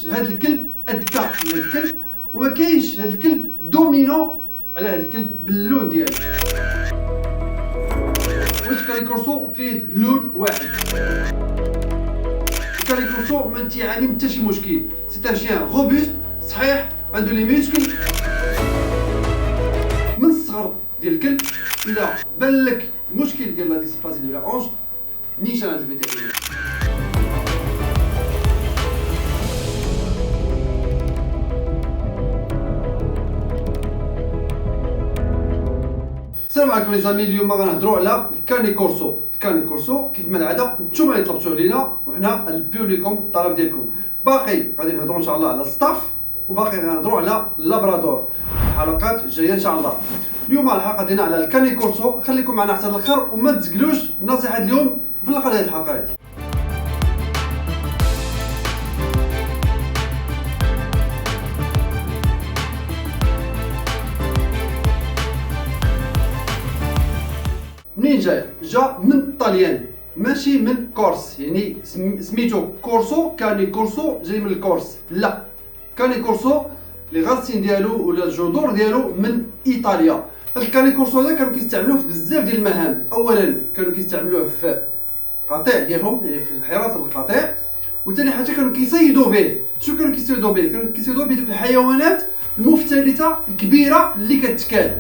كاينش هذا الكلب اذكى من هذا الكلب، وما كاينش هذا الكلب دومينون على هذا الكلب باللون ديالو. واش كاري كورسو فيه لون واحد. كاري كورسو ما تيعاني من حتى شي مشكل، سي ان شيان روبوست صحيح، عنده لي ميسكل من الصغر ديال الكلب. الا بان لك المشكل ديال لا ديسبلاسي دو لا اونج نيشان هذا الفيتيرينير. السلام عليكم لي زامي، اليوم غنهضروا على الكاني كورسو. الكاني كورسو كيف ما العاده نتوما اللي طلبتوه علينا وحنا نلبيو لكم الطلب ديالكم. باقي غادي نهضروا ان شاء الله على الستاف، وباقي غنهضروا على اللابرادور الحلقات الجايه ان شاء الله. اليوم الحلقه ديالنا على الكاني كورسو، خليكم معنا حتى الاخر وما تزقلوش النصيحه اليوم في الاخر هذه الحلقه هذه. منين جا من الطليان ماشي من كورس، يعني سميتو كورسو. كاني كورسو جاي من الكورس، لا، كاني كورسو لي غاسين ديالو ولا الجذور ديالو من ايطاليا. الكاني كورسو هذا كانوا كيستعملوه في بزاف ديال المهام. اولا كانوا كيستعملوه في القطيع ديالهم، يعني في حراسه القطيع، وثاني حاجه كانوا كيصيدوا به. شنو كانوا كيصيدوا به؟ كانوا كيصيدوا به الحيوانات المفترسه الكبيره اللي كتكال.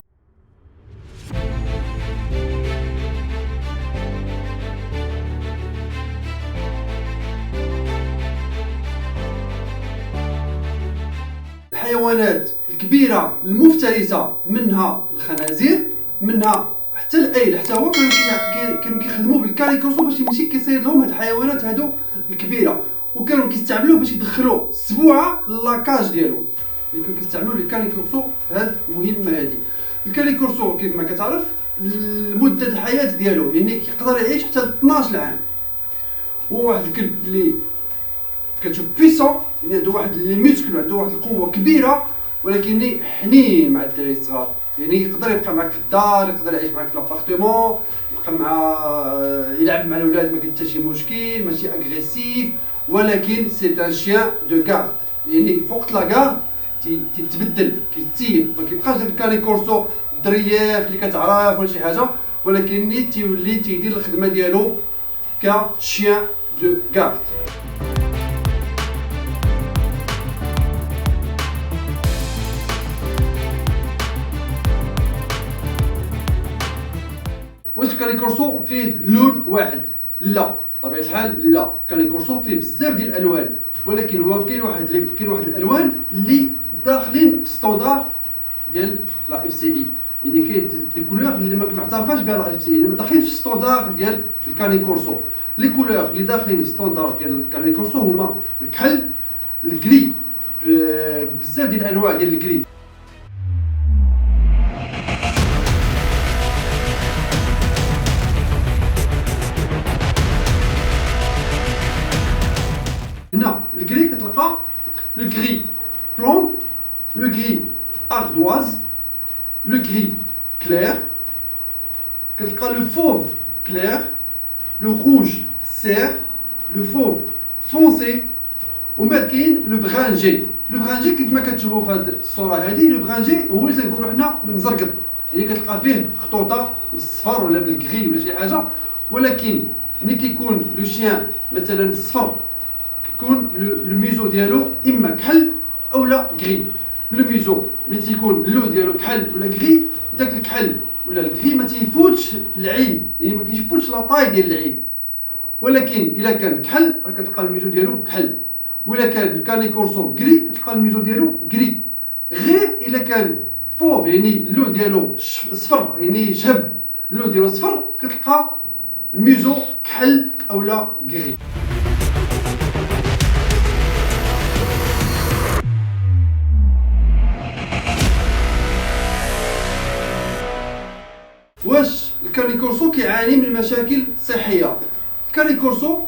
الحيوانات الكبيره المفترسه، منها الخنازير، منها حتى الايل. حتى هو كانوا كيخدموا بالكاني كورسو باش يمشي كيصيد لهم هاد الحيوانات هادو الكبيره، وكانوا كيستعملوه باش يدخلوا السبوعه لاكاج ديالو. يعني كانوا كيستعملوا الكاني كورسو في هاد المهمه هادي. الكاني كورسو كيف ما كتعرف مده الحياه ديالو يعني يقدر يعيش حتى 12 عام. هو واحد الكلب اللي كتشوف بيسون، يعني عنده واحد لي ميسكل، عنده واحد القوه كبيره، ولكن حنين مع الدراري الصغار. يعني يقدر يبقى معك في الدار، يقدر يعيش معك في لابارتمون، يبقى مع يلعب مع الاولاد، ما كاين حتى شي مشكل، ماشي اغريسيف، ولكن سي ان شيان دو غارد. يعني فوق لا غارد تيتبدل، كيتيب، ما كيبقاش داك الكاني كورسو الظرياف اللي كتعرف ولا شي حاجه، ولكن تيولي تيدير الخدمه ديالو كشيان دو غارد. واش كاني كورسو فيه لون واحد؟ لا، بطبيعه الحال لا. كاني كورسو فيه بزاف ديال الالوان، ولكن هو كاين واحد الالوان اللي داخلين في ستوندار ديال لا اف سي اي. يعني كاين دي كولور اللي ما معترفاش بها لا اف سي اي، اللي داخلين في ستوندار ديال الكاني كورسو. لي كولور اللي داخلين في ستوندار ديال الكاني كورسو هما الكحل، الكري، بزاف ديال الانواع ديال الكري. هنا الكري كتلقى لو كري بلون، لو كري اردواز، لو كري كلير، كتلقى لو فوف كلير، لو روج سير، لو فوف فونسي، ومن بعد كاين لو برانجي. لو برانجي كيف ما كتشوفوا في هذه الصوره هذه، لو برانجي هو اللي تنقولوا حنا المزرقط، يعني كتلقى فيه خطوطه بالصفر ولا بالكري ولا شي حاجه. ولكن ملي كيكون لو شيان مثلا صفر، كيكون لو ميزو ديالو اما كحل اولا كري. لو ميزو ملي تيكون اللون ديالو كحل ولا كري، داك الكحل ولا الكري ما تيفوتش العين، يعني ما كيفوتش لا طاي ديال العين. ولكن الا كان كحل راه كتلقى الميزو ديالو كحل، ولا كان الكاني كورسو كري كتلقى الميزو ديالو كري. غير الا كان فوف، يعني اللون ديالو صفر، يعني شهب اللون ديالو صفر، كتلقى الميزو كحل اولا كري. واش الكاني كورسو كيعاني من مشاكل صحيه؟ الكاني كورسو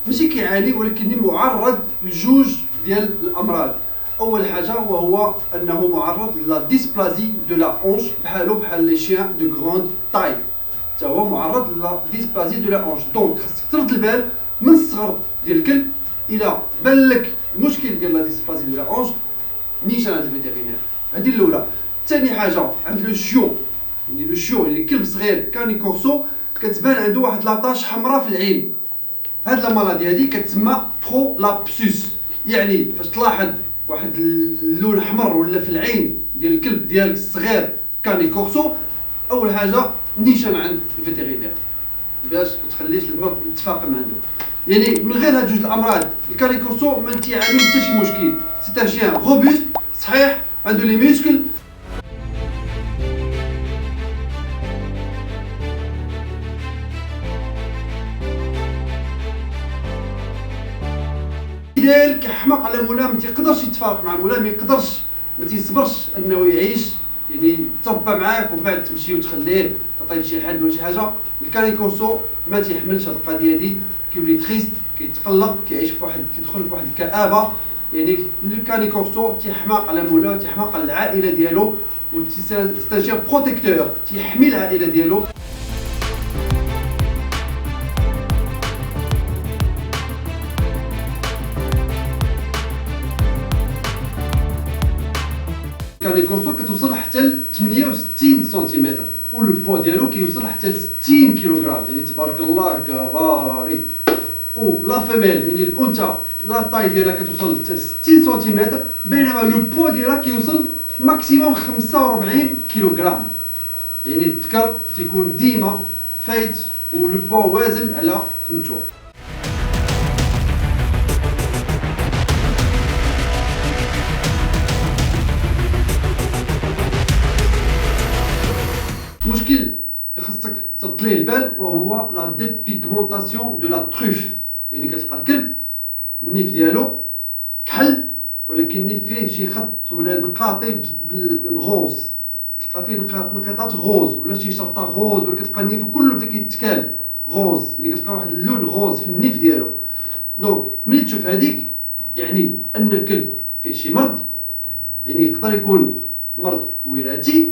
ماشي كيعاني، ولكن معرض لجوج ديال الامراض. اول حاجه وهو انه معرض لا ديسبلازي دو لا اونج، بحال لي شيان دو غروند تاي، حتى هو معرض لا ديسبلازي دو لا اونج. دونك خاصك ترد البال من الصغر ديال الكلب. الا بان لك المشكل ديال لا ديسبلازي دو لا اونج نيشان عند الفيتيرينير. هذه الاولى. ثاني حاجه عند لو شيو، يعني لو شيو يعني كلب صغير كاني كورسو كتبان عنده واحد لاطاش حمراء في العين. هاد لا مالادي هادي كتسمى برو لابسوس، يعني فاش تلاحظ واحد اللون احمر ولا في العين ديال الكلب ديالك الصغير كاني كورسو، اول حاجه نيشان عند الفيتيرينير باش ما تخليش المرض يتفاقم عنده. يعني من غير هاد جوج الامراض الكاني كورسو ما تيعاني حتى شي مشكل. سي ان شيان روبوست صحيح، عنده لي ميسكل. ديالك حماق على مولاه، ما تيقدرش يتفارق مع مولاه، ما يقدرش ما تيصبرش انه يعيش، يعني تربى معاك ومن بعد تمشي وتخليه تعطيه شي حد ولا شي حاجه. الكاني كورسو ما تيحملش هاد القضيه هادي، كيولي تريست، كيتقلق، كيعيش في واحد، كيدخل في واحد الكآبه. يعني الكاني كورسو تيحماق على مولاه، تيحماق على العائله ديالو، و ستاجير بروتيكتور، تيحمي العائله ديالو. الكاني كورسو كتوصل حتى ل 68 سنتيمتر، و لو بوا ديالو كيوصل حتى ل 60 كيلوغرام، يعني تبارك الله كباري. و لا فيميل يعني الانثى لا طاي ديالها كتوصل حتى ل 60 سنتيمتر، بينما لو بوا ديالها كيوصل ماكسيموم 45 كيلوغرام. يعني الذكر تيكون ديما فايت و لو بوا وازن على نتوما. مشكل خاصك ترد ليه البال وهو لا ديبيغمونطاسيون دو لا تروف. يعني كتلقى الكلب النيف ديالو كحل، ولكن النيف فيه شي خط ولا نقاطي بالغوز، كتلقى فيه نقاطات غوز ولا شي شرطه غوز، ولا كتلقى النيف كله بدا كيتكال غوز، يعني كتلقى واحد اللون غوز في النيف ديالو. دونك ملي تشوف هذيك يعني ان الكلب فيه شي مرض، يعني يقدر يكون مرض وراثي،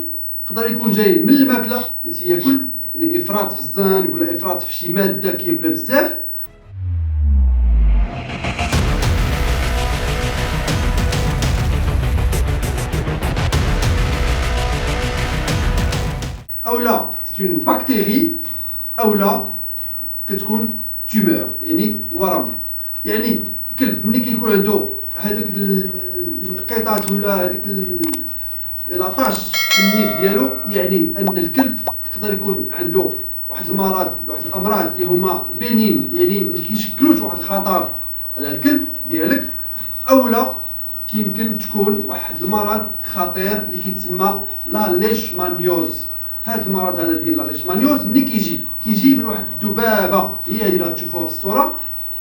يقدر يكون جاي من الماكله اللي تياكل، يعني افراط في الزنك ولا افراط في شي ماده كياكلها بزاف. او لا سي اون بكتيري، او لا كتكون تومور يعني ورم. يعني الكلب ملي كيكون عنده هذوك الانقطاعات ولا هذيك لاطاش في النيف ديالو، يعني ان الكلب يقدر يكون عنده واحد المرض، واحد الامراض اللي هما بينين، يعني ما كيشكلوش واحد الخطر على الكلب ديالك، اولا كيمكن تكون واحد المرض خطير اللي كيتسمى لا ليشمانيوز. هذا المرض هذا ديال لا ليشمانيوز ملي كيجي من واحد الذبابه، هي هذه اللي غتشوفوها في الصوره.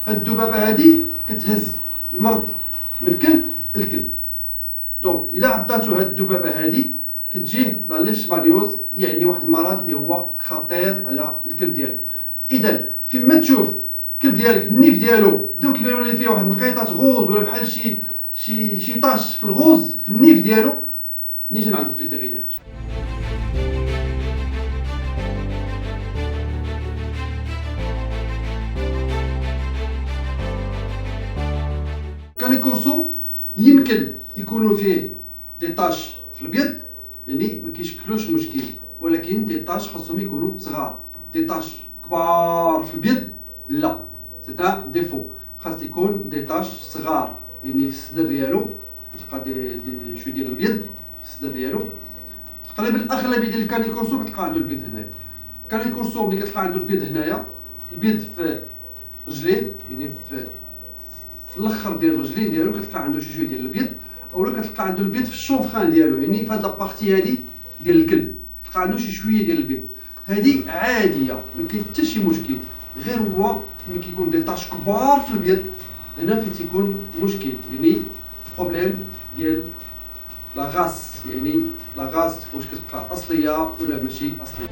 هاد الذبابه هذه كتهز المرض من كلب لكلب. دونك الا عضاتو هاد الذبابه هذه كتجيه لا ليشمانيوز، يعني واحد المرض اللي هو خطير على الكلب ديالك. اذا فيما تشوف الكلب ديالك النيف ديالو بداو كيبانوا ليه فيه واحد النقيطات غوز ولا بحال شي طاش في الغوز في النيف ديالو، نيجي عند الفيتيرينير. كاني كورسو يمكن يكونوا فيه دي طاش في البيض، يعني ما كيشكلوش مشكل، ولكن دي طاش خاصهم يكونوا صغار. دي طاش كبار في البيض لا، سي ان ديفو. خاص يكون دي طاش صغار، يعني في الصدر ديالو كتلقى دي شويه ديال البيض في الصدر ديالو. تقريبا الاغلبيه ديال الكاني كورسو كتلقى عنده البيض هنايا. كاني كورسو ملي كتلقى عنده البيض هنايا، البيض في رجليه، يعني في الاخر ديال الرجلين ديالو كتلقى عنده شي شويه ديال البيض، اولا كتلقى عنده البيض في الشونفران ديالو، يعني في هاد لابارتي هادي ديال الكلب كتلقى عنده شي شويه ديال البيض. هادي عاديه ما كاين حتى شي مشكل، غير هو ملي كيكون دي طاش كبار في البيض هنا فين تيكون مشكل، يعني بروبليم ديال لا غاس، يعني لا غاس واش كتبقى اصليه ولا ماشي اصليه.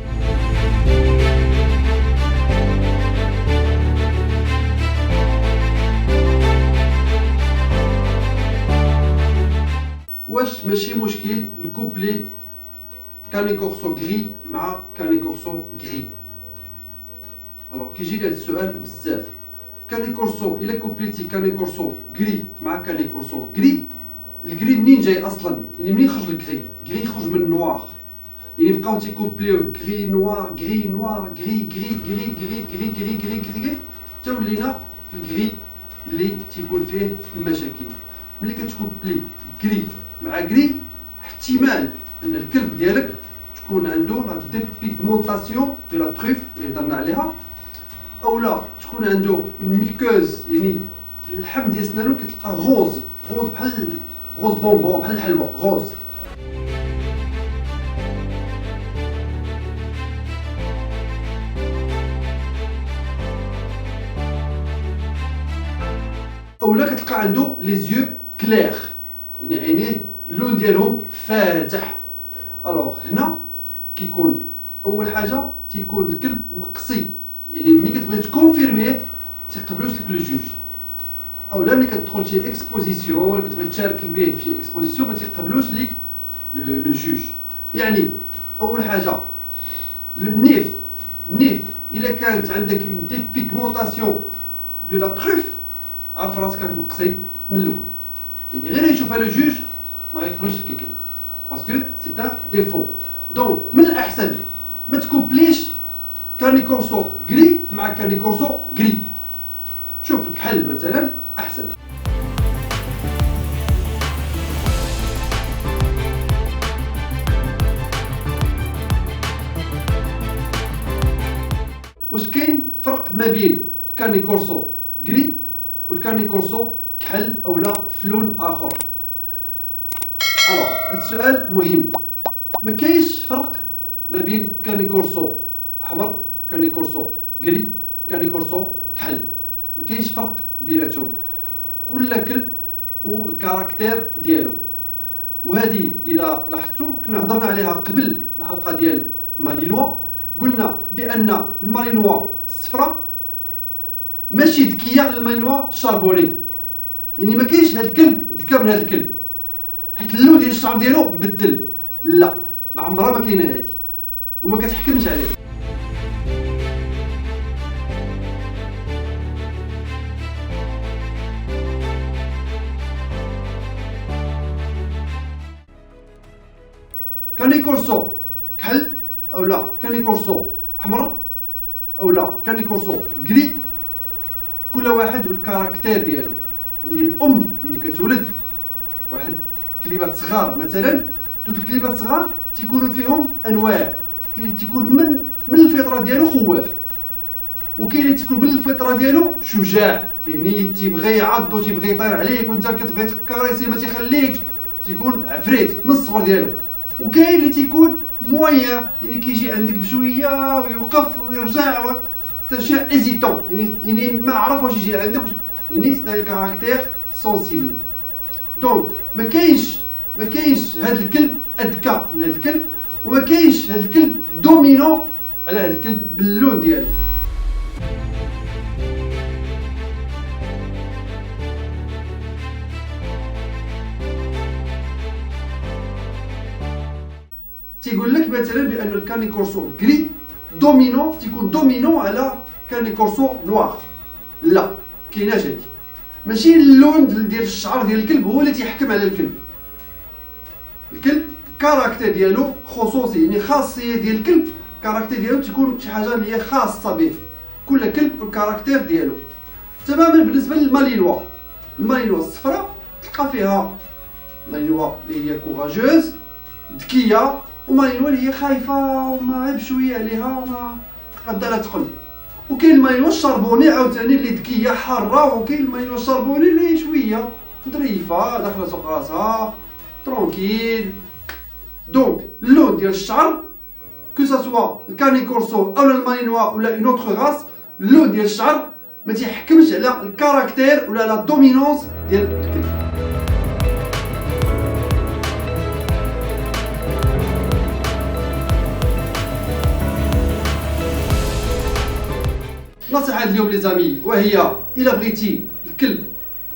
واش ماشي مشكل نكوبلي كاني كورسو غري مع كاني كورسو غري؟ الوغ كيجي لي هذا السؤال بزاف. كاني كورسو الى كوبليتي كاني كورسو غري مع كاني كورسو غري. الغري منين جاي اصلا؟ يعني منين خرج الغري؟ الغري خرج من النوار، يعني بقاو تيكوبليو غري نوار غري نوار غري غري غري غري غري غري غري غري حتى ولينا في الغري اللي تيكون فيه المشاكل. ملي كتكوبلي غري مع غري احتمال ان الكلب ديالك تكون عنده لا ديبيغمونطاسيون دو لا تروف اللي هضرنا عليها، او لا تكون عنده اون ميكوز، يعني اللحم ديال سنانو كتلقاه غوز غوز بحال غوز بونبون بحال الحلوى غوز. اولا كتلقى عنده لي زيو كلير، يعني عينيه اللون ديالهم فاتح. الوغ هنا كيكون اول حاجه تيكون الكلب مقصي، يعني ملي كتبغي تكونفيرميه تيقبلوش لك لو جوج. اولا ملي كتدخل شي اكسبوزيسيون ولا كتبغي تشارك به في شي اكسبوزيسيون ما تيقبلوش لك لو جوج. يعني اول حاجه النيف الا كانت عندك اون ديبيغمونطاسيون دو لا تروف عارف راسك مقصي من الاول، يعني غير يشوفها لو جوج ما غيقبلش لك الكلب باسكو سي ان ديفو. دونك من الاحسن ما تكوبليش كاني كورسو غري مع كاني كورسو غري، شوف لك حل مثلا احسن. واش كاين فرق ما بين كاني كورسو غري والكاني كورسو كحل اولا فلون اخر؟ الوغ هاد السؤال مهم. ما كاينش فرق ما بين كاني كورسو حمر كاني كورسو غري كاني كورسو كحل، ما كاينش فرق بيناتهم، كل كلب والكاركتير ديالو. وهذه الى لاحظتوا كنا هضرنا عليها قبل الحلقه ديال مالينوا، قلنا بان المالينوا الصفراء ماشي ذكيه المالينوا الشاربوني، يعني ما كاينش هاد الكلب ذكى من هاد الكلب حيت اللون ديال الشعر ديالو مبدل، لا ما عمرها ما كاينه هادي وما كتحكمش عليه. كاني كورسو كحل اولا كاني كورسو حمر اولا كاني كورسو غري، كل واحد والكاركتير ديالو. يعني الام ملي كتولد واحد كليبات صغار مثلا، دوك الكليبات الصغار تيكونوا فيهم انواع، كاين اللي تيكون من الفطره ديالو خواف، وكاين اللي تيكون من الفطره ديالو شجاع، يعني تيبغي يعض وتيبغي يطير عليك وانت كتبغي تكاريسي ما تيخليكش، تيكون عفريت من الصغر ديالو. وكاين اللي تيكون مويا، يعني كيجي عندك بشويه ويوقف ويرجع، سي شيء ايزيتون، يعني ما عرف واش يجي عندك، يعني سي كاركتير سونسيبل. دونك ما كاينش هذا الكلب اذكى من هذا الكلب، وما كاينش هذا الكلب دومينو على هذا الكلب باللون ديالو. تيقول لك مثلا بان الكاني كورسو غري دومينو تيكون دومينو على كاني كورسو نوار، لا كايناش هادي، ماشي اللون ديال الشعر ديال الكلب هو اللي تيحكم على الكلب. الكلب الكاركتير ديالو خصوصي، يعني خاصيه ديال الكلب الكاركتير ديالو تكون شي حاجه اللي هي خاصه به، كل كلب والكاركتير ديالو. تماما بالنسبه للمالينوا، المالينوا الصفراء تلقى فيها مالينوا اللي هي كوراجوز ذكيه، ومالينوا اللي هي خايفه وما عيب شويه عليها وما قدرها تقل. وكاين المالينوا الشربوني عاوتاني اللي ذكيه حاره، وكاين المالينوا الشربوني اللي شويه ظريفه داخله سوق راسها ترونكيل. دونك اللون ديال الشعر كو سوا الكاني كورسو اولا المالينوا ولا اون اوتر راس، اللون ديال الشعر ما تيحكمش على الكاركتير ولا لا دومينونس ديال الكلب. نصيحة اليوم لي زامي، وهي الا بغيتي الكلب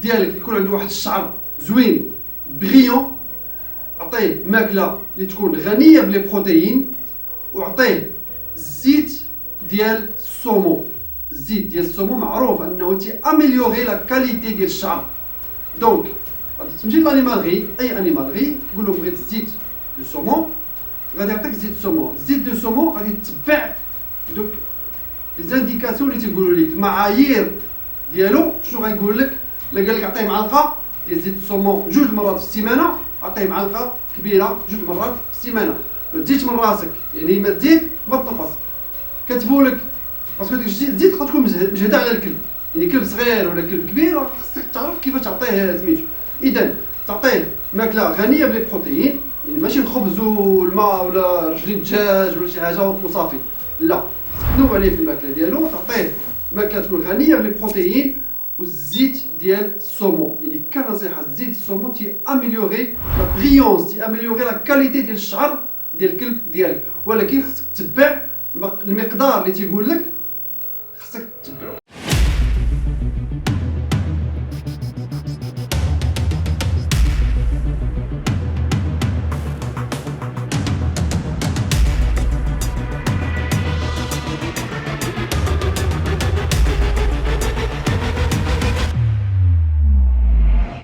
ديالك يكون عنده واحد الشعر زوين بريون، عطيه ماكله اللي تكون غنيه بلي بروتيين، وعطيه الزيت ديال السومو. الزيت ديال السومو معروف انه اميليوري لا كاليتي ديال الشعر. دونك غادي تمشي لانيمالغي، اي انيمالغي تقول له بغيت الزيت دو سومو، غادي يعطيك زيت سومو. الزيت دو سومو غادي تتبع دوك لي زانديكاسيون اللي تيقولوا لك، المعايير ديالو. شنو غايقول لك؟ الا قال لك عطيه معلقه ديال زيت السومو 2 مرات في السيمانه، عطيه معلقه كبيره 2 مرات في السيمانه. ما تزيدش من راسك، يعني ما تزيد ما تنقص. كتبوا لك باسكو ديك الزيت تقدر تكون مجهده على الكلب، يعني كلب صغير ولا كلب كبير خاصك تعرف كيفاش تعطيه سميتو. اذا تعطيه ماكله غنيه بالبروتيين، يعني ماشي الخبز والماء ولا رجلين دجاج ولا شي حاجه وصافي، لا، تنوع عليه في الماكله ديالو، تعطيه ماكله تكون غنيه بالبروتيين. والزيت ديال السومو يعني كنصيحه، زيت السومو تي اميليوري لا بريونس، تي اميليوري لا كاليتي ديال الشعر ديال الكلب ديالك، ولكن خصك تتبع المقدار اللي تيقول لك